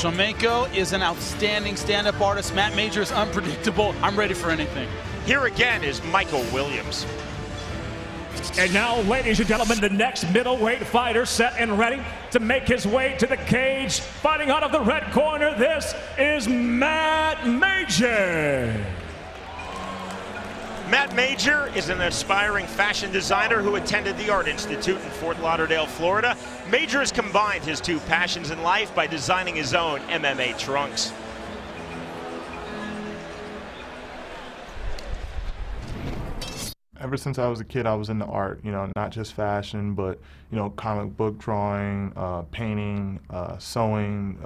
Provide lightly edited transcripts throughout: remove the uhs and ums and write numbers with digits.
Shlemenko is an outstanding stand-up artist. Matt Major is unpredictable. I'm ready for anything. Here again is Michael Williams. And now, ladies and gentlemen, the next middleweight fighter set and ready to make his way to the cage. Fighting out of the red corner, this is Matt Major. Matt Major is an aspiring fashion designer who attended the Art Institute in Fort Lauderdale, Florida. Major has combined his two passions in life by designing his own MMA trunks. Ever since I was a kid, I was into art, not just fashion, but, comic book drawing, painting, sewing,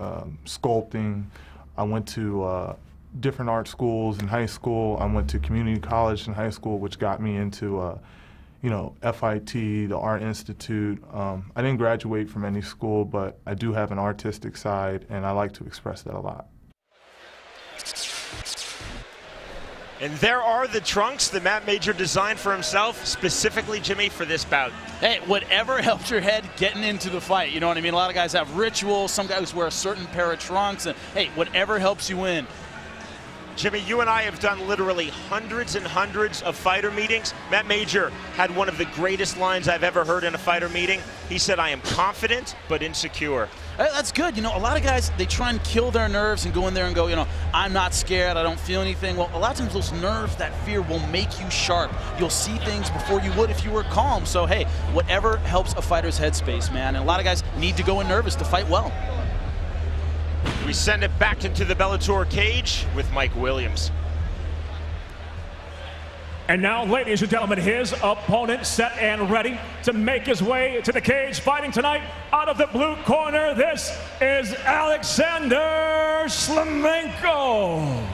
sculpting. I went to different art schools in high school. I went to community college in high school, which got me into, FIT, the Art Institute. I didn't graduate from any school, but I do have an artistic side, and I like to express that a lot. And there are the trunks that Matt Major designed for himself, specifically, Jimmy, for this bout. Hey, whatever helps your head getting into the fight. You know what I mean? A lot of guys have rituals. Some guys wear a certain pair of trunks. And hey, whatever helps you win. Jimmy, you and I have done literally hundreds and hundreds of fighter meetings. Matt Major had one of the greatest lines I've ever heard in a fighter meeting. He said, "I am confident but insecure." That's good. A lot of guys, they try and kill their nerves and go in there and go, I'm not scared, I don't feel anything. Well, a lot of times those nerves, that fear will make you sharp. You'll see things before you would if you were calm. So, hey, whatever helps a fighter's headspace, man. And a lot of guys need to go in nervous to fight well. We send it back into the Bellator cage with Mike Williams. And now, ladies and gentlemen, his opponent set and ready to make his way to the cage. Fighting tonight out of the blue corner, this is Alexander Shlemenko.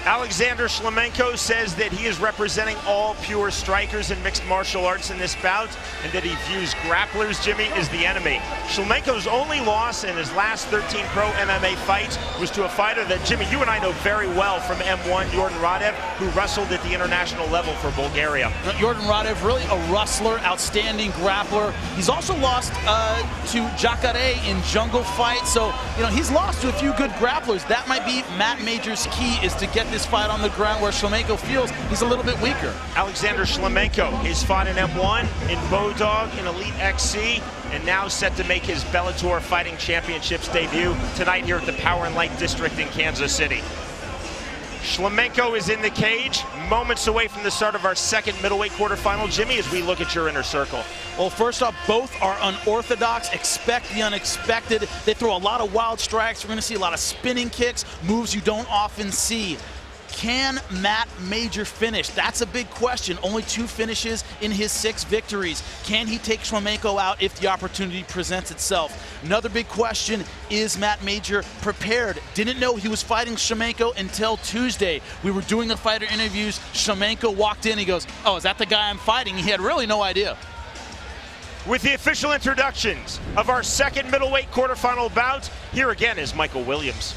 Alexander Shlemenko says that he is representing all pure strikers in mixed martial arts in this bout, and that he views grapplers, Jimmy, as the enemy. Shlemenko's only loss in his last 13 pro MMA fights was to a fighter that, Jimmy, you and I know very well from M1, Jordan Radev, who wrestled at the international level for Bulgaria. Jordan Radev, really a wrestler, outstanding grappler. He's also lost to Jacare in jungle fights, so, he's lost to a few good grapplers. That might be Matt Major's key, is to get this fight on the ground where Shlemenko feels he's a little bit weaker. Alexander Shlemenko has fought in M1, in Bodog, in Elite XC, and now set to make his Bellator Fighting Championships debut tonight here at the Power and Light District in Kansas City. Shlemenko is in the cage, moments away from the start of our second middleweight quarterfinal. Jimmy, as we look at your inner circle. Well, first off, both are unorthodox. Expect the unexpected. They throw a lot of wild strikes. We're going to see a lot of spinning kicks, moves you don't often see. Can Matt Major finish? That's a big question. Only 2 finishes in his 6 victories. Can he take Shlemenko out if the opportunity presents itself? Another big question, is Matt Major prepared? Didn't know he was fighting Shlemenko until Tuesday. We were doing the fighter interviews. Shlemenko walked in. He goes, "Oh, is that the guy I'm fighting?" He had really no idea. With the official introductions of our second middleweight quarterfinal bout, here again is Michael Williams.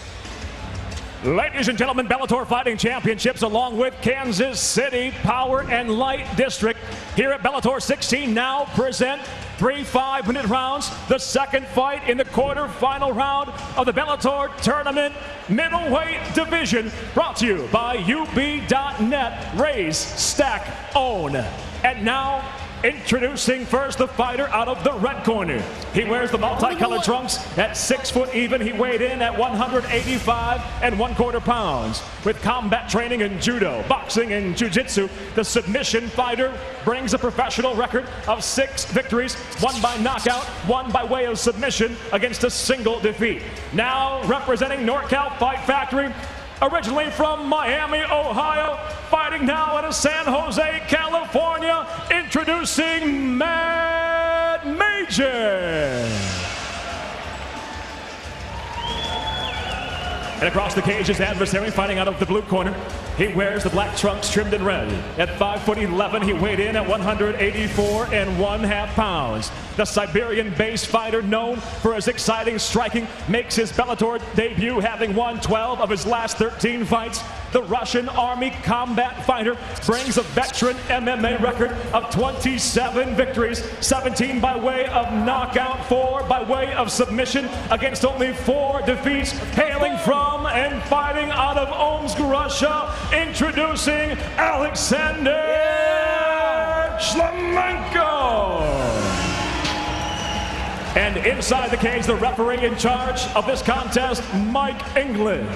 Ladies and gentlemen, Bellator Fighting Championships along with Kansas City Power and Light District here at Bellator 16 now present 3 5-minute rounds. The second fight in the quarterfinal round of the Bellator Tournament Middleweight Division, brought to you by UB.net, Raise, Stack, Own. And now, introducing first the fighter out of the red corner. He wears the multicolored trunks at 6 foot even. He weighed in at 185 1/4 pounds. With combat training in judo, boxing, and jiu-jitsu, the submission fighter brings a professional record of 6 victories, 1 by knockout, 1 by way of submission against a single defeat. Now representing NorCal Fight Factory, originally from Miami, Ohio, fighting now out of San Jose, California, introducing Matt Major. And across the cage, his adversary fighting out of the blue corner. He wears the black trunks trimmed in red. At 5'11", he weighed in at 184 1/2 pounds. The Siberian-based fighter, known for his exciting striking, makes his Bellator debut, having won 12 of his last 13 fights. The Russian Army combat fighter brings a veteran MMA record of 27 victories, 17 by way of knockout, 4 by way of submission, against only 4 defeats. Hailing from and fighting out of Omsk, Russia, introducing Alexander Shlemenko. And inside the cage, the referee in charge of this contest, Mike England.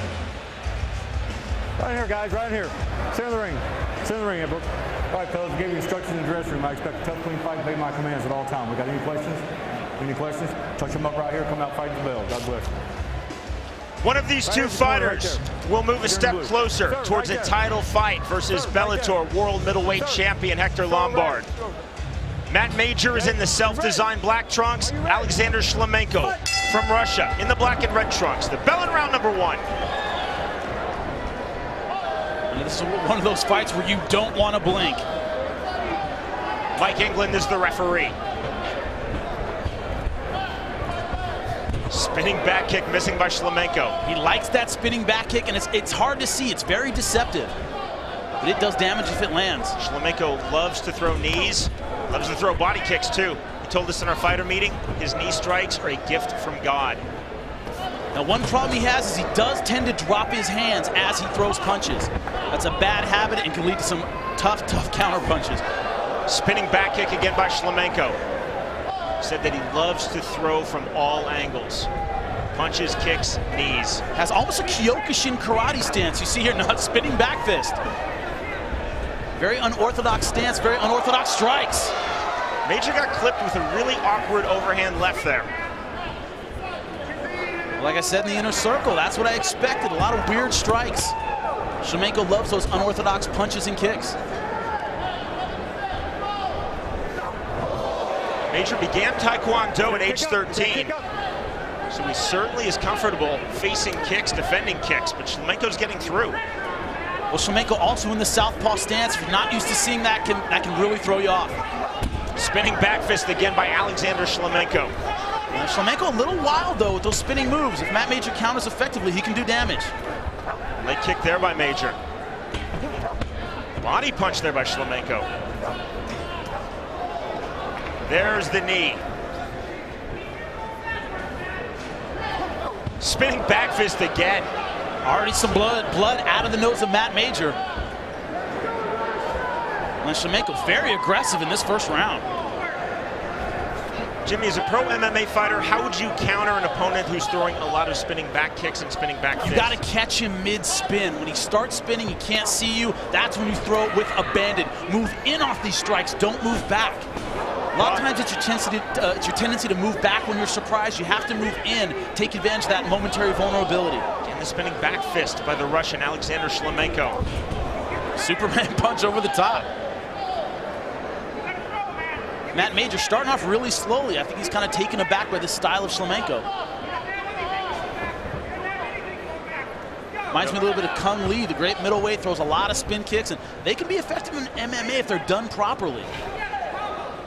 Right here, guys, right here. Center of the ring. Center of the ring, Edward. All right, fellas, I gave you instructions in the dressing room. I expect a tough, clean fight, obey my commands at all times. We got any questions? Any questions? Touch them up right here, come out fighting the bell. God bless you. One of these two fighters will move a step closer towards a title fight versus Bellator World Middleweight Champion Hector Lombard. Matt Major is in the self-designed black trunks. Alexander Shlemenko from Russia in the black and red trunks. The bell in round number 1. And this is one of those fights where you don't want to blink. Mike England is the referee. Spinning back kick missing by Shlemenko. He likes that spinning back kick, and it's hard to see. It's very deceptive, but it does damage if it lands. Shlemenko loves to throw knees, loves to throw body kicks too. He told us in our fighter meeting, his knee strikes are a gift from God. Now, one problem he has is he does tend to drop his hands as he throws punches. That's a bad habit and can lead to some tough counter punches. Spinning back kick again by Shlemenko. Said that he loves to throw from all angles. Punches, kicks, knees. Has almost a Kyokushin karate stance. You see here, not spinning back fist. Very unorthodox stance, very unorthodox strikes. Major got clipped with a really awkward overhand left there. Like I said in the inner circle, that's what I expected. A lot of weird strikes. Shlemenko loves those unorthodox punches and kicks. Major began Taekwondo at age 13. So he certainly is comfortable facing kicks, defending kicks, but Shlemenko's getting through. Well, Shlemenko also in the southpaw stance. If you're not used to seeing that, that can really throw you off. Spinning back fist again by Alexander Shlemenko. Shlemenko a little wild though with those spinning moves. If Matt Major counters effectively, he can do damage. Leg kick there by Major. Body punch there by Shlemenko. There's the knee. Spinning back fist again. Already some blood out of the nose of Matt Major. And Shlemenko very aggressive in this first round. Jimmy, as a pro MMA fighter, how would you counter an opponent who's throwing a lot of spinning back kicks and spinning back fists? You got to catch him mid-spin. When he starts spinning, he can't see you. That's when you throw it with abandon. Move in off these strikes. Don't move back. A lot of times it's your tendency to move back when you're surprised. You have to move in, take advantage of that momentary vulnerability. And the spinning back fist by the Russian Alexander Shlemenko. Superman punch over the top. Matt Major starting off really slowly. I think he's kind of taken aback by the style of Shlemenko. Reminds me a little bit of Kung Lee, the great middleweight, throws a lot of spin kicks, and they can be effective in MMA if they're done properly.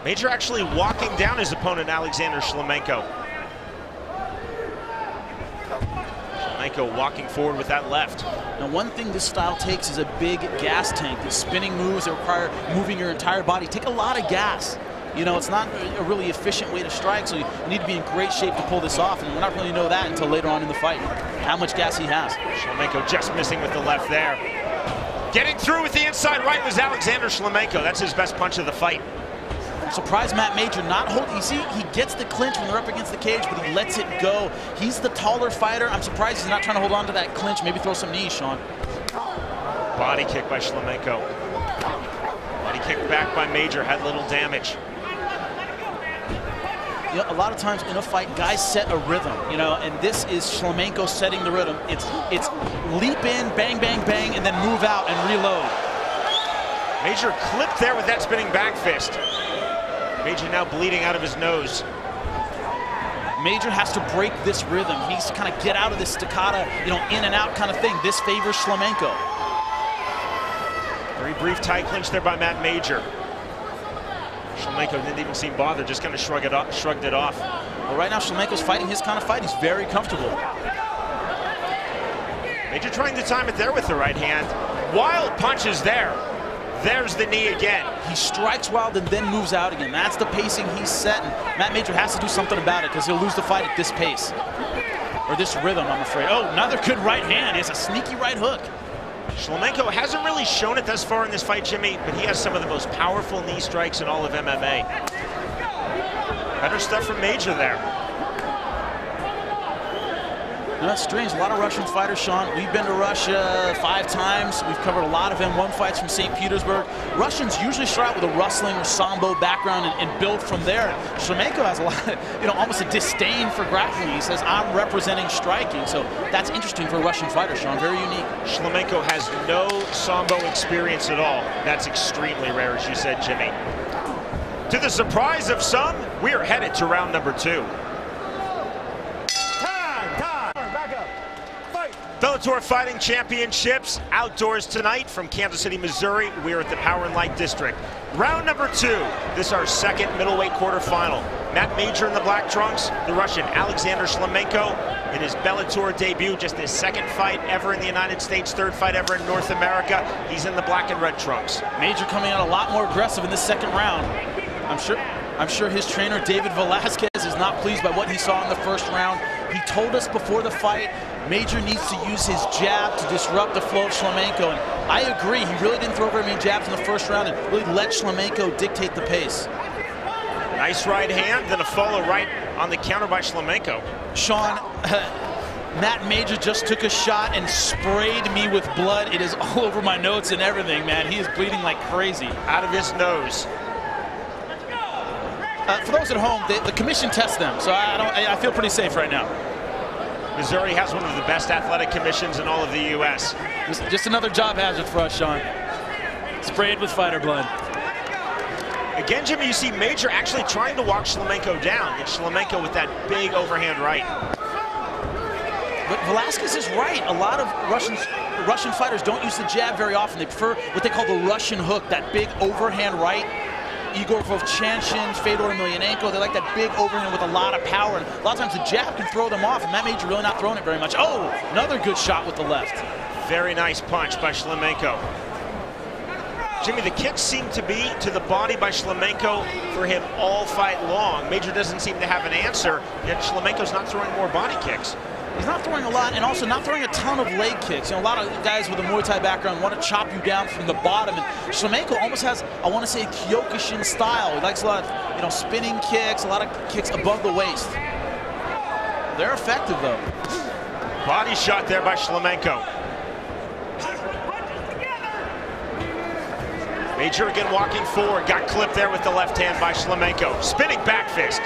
Major actually walking down his opponent, Alexander Shlemenko. Shlemenko walking forward with that left. Now, one thing this style takes is a big gas tank. The spinning moves that require moving your entire body take a lot of gas. You know, it's not a really efficient way to strike, so you need to be in great shape to pull this off, and we're not really know that until later on in the fight, how much gas he has. Shlemenko just missing with the left there. Getting through with the inside right was Alexander Shlemenko. That's his best punch of the fight. I'm surprised Matt Major not holding. You see, he gets the clinch when they're up against the cage, but he lets it go. He's the taller fighter. I'm surprised he's not trying to hold on to that clinch, maybe throw some knees, Sean. Body kick by Shlemenko. Body kick back by Major, had little damage. You know, a lot of times in a fight, guys set a rhythm, you know, and this is Shlemenko setting the rhythm. It's leap in, bang, bang, bang, and then move out and reload. Major clipped there with that spinning back fist. Major now bleeding out of his nose. Major has to break this rhythm. He needs to kind of get out of this staccato, you know, in and out kind of thing. This favors Shlemenko didn't even seem bothered, just kind of shrugged it off. Well, right now, Shlemenko's fighting his kind of fight. He's very comfortable. Major trying to time it there with the right hand. Wild punches there. There's the knee again. He strikes wild and then moves out again. That's the pacing he's setting. Matt Major has to do something about it because he'll lose the fight at this pace. Or this rhythm, I'm afraid. Oh, another good right hand. He has a sneaky right hook. Shlemenko hasn't really shown it thus far in this fight, Jimmy, but he has some of the most powerful knee strikes in all of MMA. Better stuff from Major there. That's strange. A lot of Russian fighters, Sean. We've been to Russia 5 times. We've covered a lot of M1 fights from St. Petersburg. Russians usually start out with a wrestling or sambo background and build from there. Shlemenko has a lot, almost a disdain for grappling. He says, I'm representing striking. So that's interesting for a Russian fighter, Sean. Very unique. Shlemenko has no sambo experience at all. That's extremely rare, as you said, Jimmy. To the surprise of some, we are headed to round number 2. Bellator Fighting Championships outdoors tonight from Kansas City, Missouri. We're at the Power and Light District. Round number 2. This is our second middleweight quarterfinal. Matt Major in the black trunks, the Russian Alexander Shlemenko in his Bellator debut, just his 2nd fight ever in the United States, 3rd fight ever in North America. He's in the black and red trunks. Major coming out a lot more aggressive in this 2nd round. I'm sure his trainer, David Velasquez, is not pleased by what he saw in the 1st round. He told us before the fight, Major needs to use his jab to disrupt the flow of Shlemenko. And I agree, he really didn't throw very many jabs in the 1st round and really let Shlemenko dictate the pace. Nice right hand, then a follow right on the counter by Shlemenko. Sean, Matt Major just took a shot and sprayed me with blood. It is all over my notes and everything, man. He is bleeding like crazy. Out of his nose. For those at home, the commission tests them, so I feel pretty safe right now. Missouri has one of the best athletic commissions in all of the U.S. Just another job hazard for us, Sean. Sprayed with fighter blood. Again, Jimmy, you see Major actually trying to walk Shlemenko down. It's Shlemenko with that big overhand right. But Velasquez is right. A lot of Russian fighters don't use the jab very often. They prefer what they call the Russian hook, that big overhand right. Igor Vovchanchin, Fedor Emelianenko, they like that big overhand with a lot of power. And a lot of times the jab can throw them off, and Matt Major really not throwing it very much. Oh, another good shot with the left. Very nice punch by Shlemenko. Jimmy, the kicks seem to be to the body by Shlemenko for him all fight long. Major doesn't seem to have an answer, yet Shlemenko's not throwing more body kicks. He's not throwing a lot, and also not throwing a ton of leg kicks. A lot of guys with a Muay Thai background want to chop you down from the bottom, and Shlemenko almost has, I want to say, Kyokushin style. He likes a lot of, spinning kicks, a lot of kicks above the waist. They're effective, though. Body shot there by Shlemenko. Major again walking forward, got clipped there with the left hand by Shlemenko. Spinning back fist.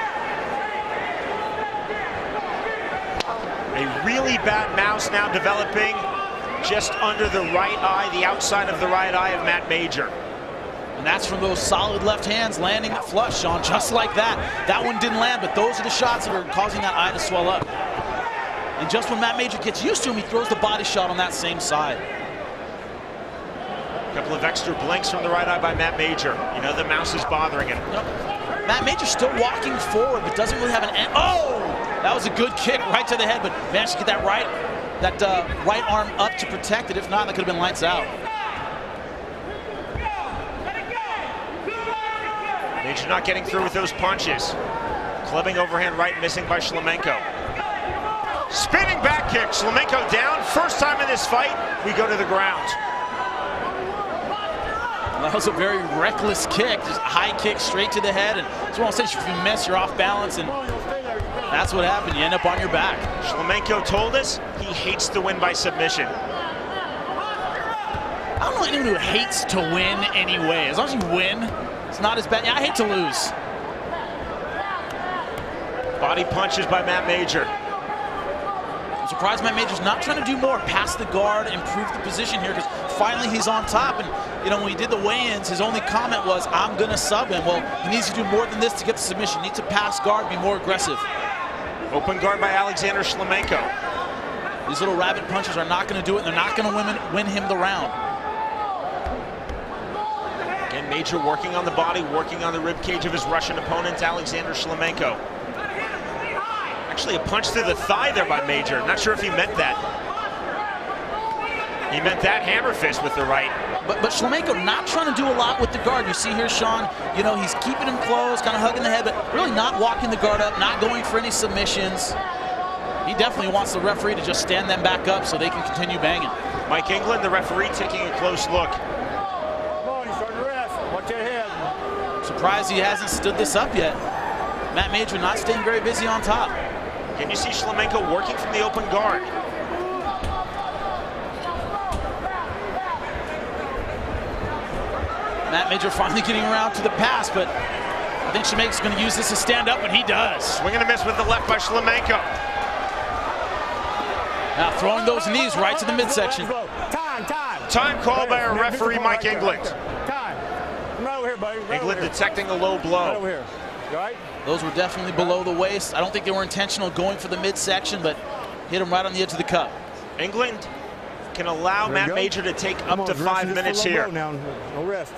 A really bad mouse now developing just under the right eye, the outside of the right eye of Matt Major. And that's from those solid left hands landing flush, Sean, just like that. That one didn't land, but those are the shots that are causing that eye to swell up. And just when Matt Major gets used to him, he throws the body shot on that same side. A couple of extra blinks from the right eye by Matt Major. The mouse is bothering him. Yep. Matt Major still walking forward, but doesn't really have an end. Oh! That was a good kick right to the head, but managed to get that right arm up to protect it. If not, that could have been lights out. Major not getting through with those punches. Clubbing overhand right, missing by Shlemenko. Spinning back kick, Shlemenko down. First time in this fight, we go to the ground. That was a very reckless kick, just a high kick straight to the head. And it's one of those things, if you miss, you're off balance, and that's what happened. You end up on your back. Shlemenko told us he hates to win by submission. I don't know anyone who hates to win anyway. As long as you win, it's not as bad. Yeah, I hate to lose. Body punches by Matt Major. I'm surprised Matt Major's not trying to do more. Pass the guard, improve the position here, because finally he's on top. And when he did the weigh-ins, his only comment was, I'm going to sub him. Well, he needs to do more than this to get the submission. He needs to pass guard, be more aggressive. Open guard by Alexander Shlemenko. These little rabbit punches are not going to do it, and they're not going to win him the round. Again, Major working on the body, working on the rib cage of his Russian opponent, Alexander Shlemenko. Actually, a punch through the thigh there by Major. Not sure if he meant that. He meant that hammer fist with the right. But Shlemenko not trying to do a lot with the guard. You see here, Sean, you know, he's keeping him close, kind of hugging the head, but really not walking the guard up, not going for any submissions. He definitely wants the referee to just stand them back up so they can continue banging. Mike England, the referee, taking a close look. Come on, he's starting to rest. Watch your head. Surprised he hasn't stood this up yet. Matt Major not staying very busy on top. Can you see Shlemenko working from the open guard? Matt Major finally getting around to the pass, but I think Shlemenko's going to use this to stand up, and he does. Swing and a miss with the left by Shlemenko. Now throwing those knees right to the midsection. Time called by our referee, Mike England. Time. Come right over here, buddy. England detecting a low blow. Right over here. You all right? Those were definitely below the waist. I don't think they were intentional going for the midsection, but hit him right on the edge of the cup. England can allow Matt Major to take up to 5 minutes here. Now, no rest.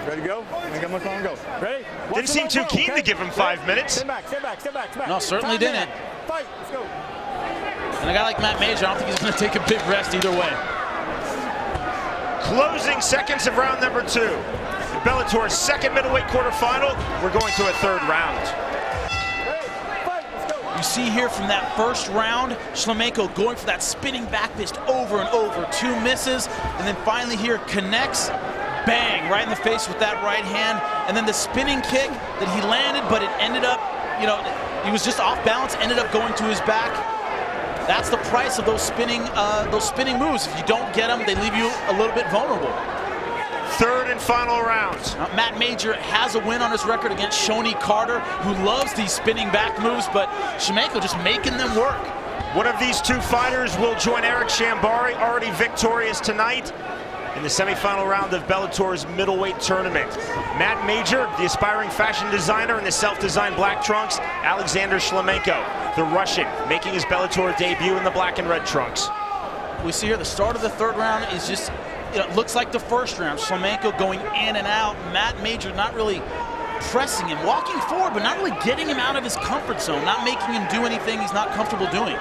Ready to go? Ain't got much longer to go. Ready? Didn't seem too keen to give him 5 minutes. Stand back, stand back, stand back, stand back. No, certainly didn't. Fight, let's go. And a guy like Matt Major, I don't think he's going to take a big rest either way. Closing seconds of round number 2. In Bellator's second middleweight quarterfinal, we're going to a third round. You see here from that first round, Shlemenko going for that spinning back fist over and over. 2 misses, and then finally here connects. Bang, right in the face with that right hand. And then the spinning kick that he landed, but it ended up, you know, he was just off balance, ended up going to his back. That's the price of those spinning moves. If you don't get them, they leave you a little bit vulnerable. Third and final round. Matt Major has a win on his record against Shoney Carter, who loves these spinning back moves, but Shlemenko just making them work. One of these two fighters will join Eric Shambari, already victorious tonight in the semifinal round of Bellator's middleweight tournament. Matt Major, the aspiring fashion designer in the self-designed black trunks. Alexander Shlemenko, the Russian, making his Bellator debut in the black and red trunks. We see here the start of the third round is just, you know, it looks like the first round. Shlemenko going in and out. Matt Major not really pressing him, walking forward, but not really getting him out of his comfort zone, not making him do anything he's not comfortable doing.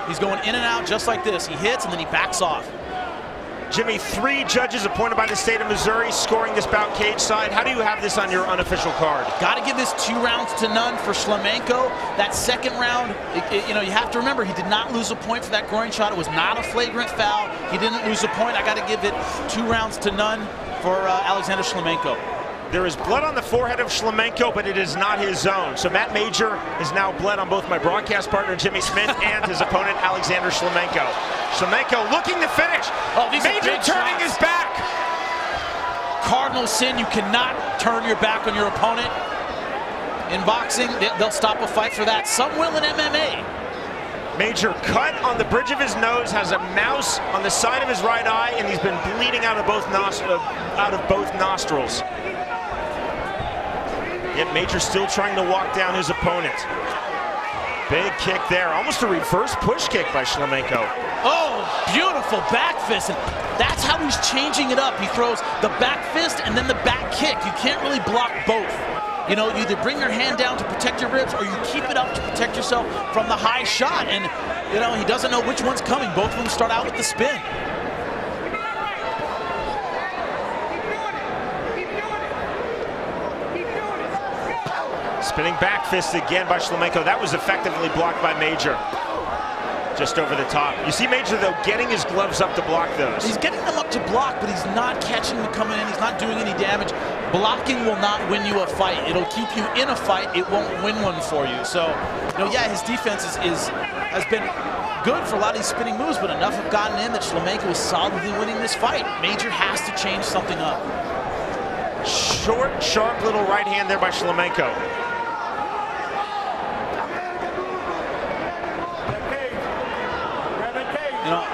He's going in and out just like this. He hits and then he backs off. Jimmy, 3 judges appointed by the state of Missouri scoring this bout cage side. How do you have this on your unofficial card? Got to give this 2 rounds to none for Shlemenko. That second round, you know, you have to remember he did not lose a point for that groin shot. It was not a flagrant foul. He didn't lose a point. I got to give it 2 rounds to none for Alexander Shlemenko. There is blood on the forehead of Shlemenko, but it is not his zone. So Matt Major has now bled on both my broadcast partner, Jimmy Smith, and his opponent, Alexander Shlemenko. Shlemenko looking to finish. Oh, Major turning his back. Cardinal sin, you cannot turn your back on your opponent. In boxing, they'll stop a fight for that. Some will in MMA. Major cut on the bridge of his nose, has a mouse on the side of his right eye, and he's been bleeding out of both nostrils. Yet Major still trying to walk down his opponent. Big kick there, almost a reverse push kick by Shlemenko. Oh, beautiful back fist. And that's how he's changing it up. He throws the back fist and then the back kick. You can't really block both. You know, you either bring your hand down to protect your ribs or you keep it up to protect yourself from the high shot. And, you know, he doesn't know which one's coming. Both of them start out with the spin. Spinning back fist again by Shlemenko. That was effectively blocked by Major. Just over the top. You see Major, though, getting his gloves up to block those. He's getting them up to block, but he's not catching them coming in. He's not doing any damage. Blocking will not win you a fight. It'll keep you in a fight. It won't win one for you. So, you know, yeah, his defense has been good for a lot of these spinning moves, but enough have gotten in that Shlemenko is solidly winning this fight. Major has to change something up. Short, sharp little right hand there by Shlemenko. You know,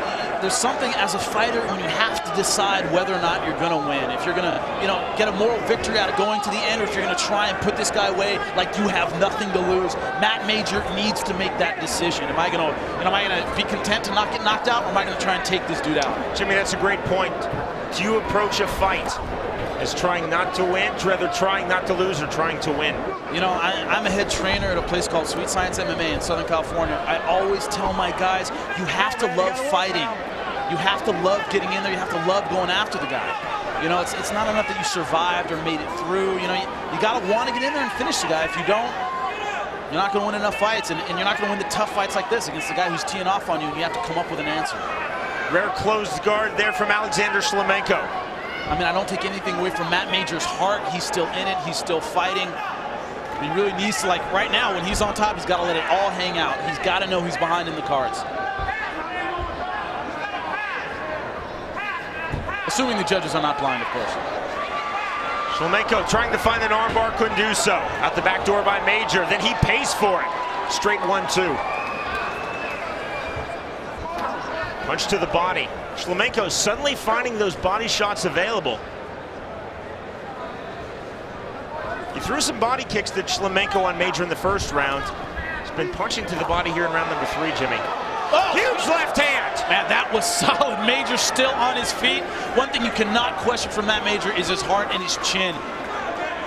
there's something as a fighter when you have to decide whether or not you're going to win. If you're going to, you know, get a moral victory out of going to the end, or if you're going to try and put this guy away like you have nothing to lose. Matt Major needs to make that decision. Am I going to be content to not get knocked out, or am I going to try and take this dude out? Jimmy, that's a great point. Do you approach a fight as trying not to win, rather trying not to lose or trying to win? You know, I'm a head trainer at a place called Sweet Science MMA in Southern California. I always tell my guys, you have to love fighting. You have to love getting in there. You have to love going after the guy. You know, it's not enough that you survived or made it through. You know, you got to want to get in there and finish the guy. If you don't, you're not going to win enough fights, and you're not going to win the tough fights like this against the guy who's teeing off on you, and you have to come up with an answer. Rare closed guard there from Alexander Shlemenko. I mean, I don't take anything away from Matt Major's heart. He's still in it. He's still fighting. He really needs to, like, right now, when he's on top, he's got to let it all hang out. He's got to know he's behind in the cards. Assuming the judges are not blind, of course. Shlemenko trying to find an armbar, couldn't do so. Out the back door by Major, then he pays for it. Straight 1-2. Punch to the body. Shlemenko suddenly finding those body shots available. He threw some body kicks to Shlemenko on Major in the first round. He's been punching to the body here in round number 3, Jimmy. Oh, huge left hand! Man, that was solid. Major still on his feet. One thing you cannot question from Matt Major is his heart and his chin.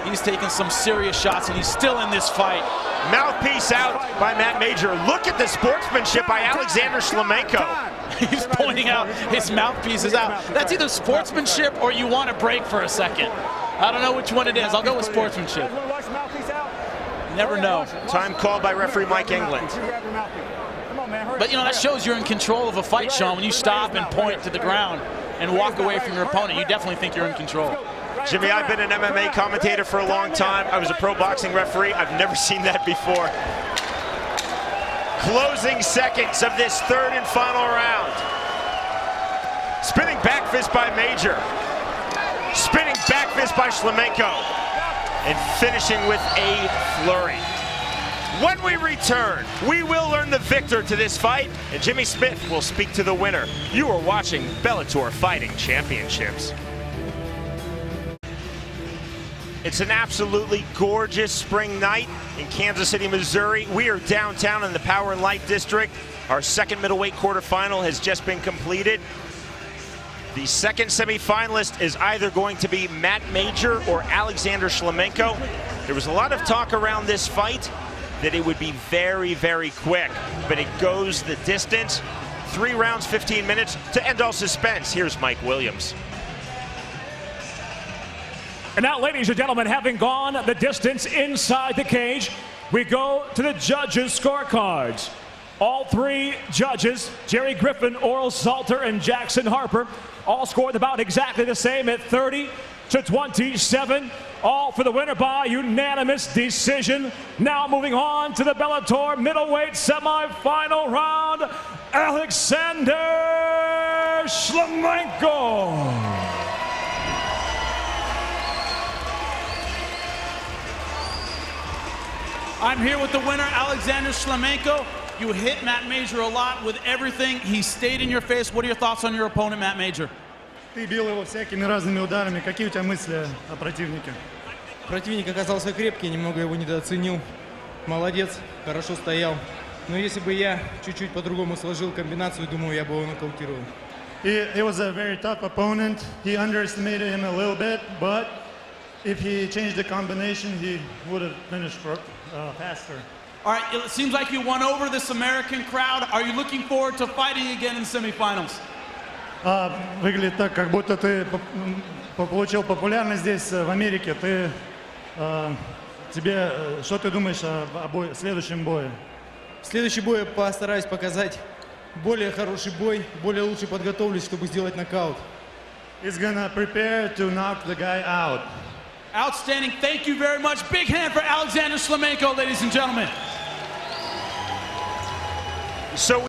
He's taking some serious shots, and he's still in this fight. Mouthpiece out by Matt Major. Look at the sportsmanship by Alexander Shlemenko. He's pointing out his mouthpiece is out. That's either sportsmanship or you want to break for a second. I don't know which one it is. I'll go with sportsmanship. Never know. Time called by referee Mike England. But, you know, that shows you're in control of a fight, Sean. When you stop and point to the ground and walk away from your opponent, you definitely think you're in control. Jimmy, I've been an MMA commentator for a long time. I was a pro boxing referee. I've never seen that before. Closing seconds of this third and final round. Spinning back fist by Major. Spinning back fist by Shlemenko. And finishing with a flurry. When we return, we will learn the victor to this fight, and Jimmy Smith will speak to the winner. You are watching Bellator Fighting Championships. It's an absolutely gorgeous spring night in Kansas City, Missouri. We are downtown in the Power and Light District. Our second middleweight quarterfinal has just been completed. The second semifinalist is either going to be Matt Major or Alexander Shlemenko. There was a lot of talk around this fight that it would be very, very quick, but it goes the distance. 3 rounds, 15 minutes to end all suspense. Here's Mike Williams. And now, ladies and gentlemen, having gone the distance inside the cage, we go to the judges' scorecards. All 3 judges, Jerry Griffin, Oral Salter, and Jackson Harper, all scored about exactly the same at 30-27. All for the winner by unanimous decision. Now moving on to the Bellator middleweight semifinal round, Alexander Shlemenko. I'm here with the winner, Alexander Shlemenko. You hit Matt Major a lot with everything. He stayed in your face. What are your thoughts on your opponent, Matt Major? Ты бил его всякими разными ударами. Какие у тебя мысли о противнике? Противник оказался крепкий, немного его недооценил. Молодец, хорошо стоял. Но если бы я чуть-чуть по-другому сложил комбинацию, думаю, я бы его нокаутировал. It was a very tough opponent. He underestimated him a little bit, but if he changed the combination, he would have finished faster. All right, it seems like you won over this American crowd. Are you looking forward to fighting again in semifinals? Выглядит так, как будто ты получил популярность здесь, в Америке. Что ты думаешь о следующем бое? В следующий бой я постараюсь показать более хороший бой, более лучше подготовлюсь, чтобы сделать нокаут. He's gonna prepare to knock the guy out. Outstanding. Thank you very much. Big hand for Alexander Shlemenko, ladies and gentlemen. So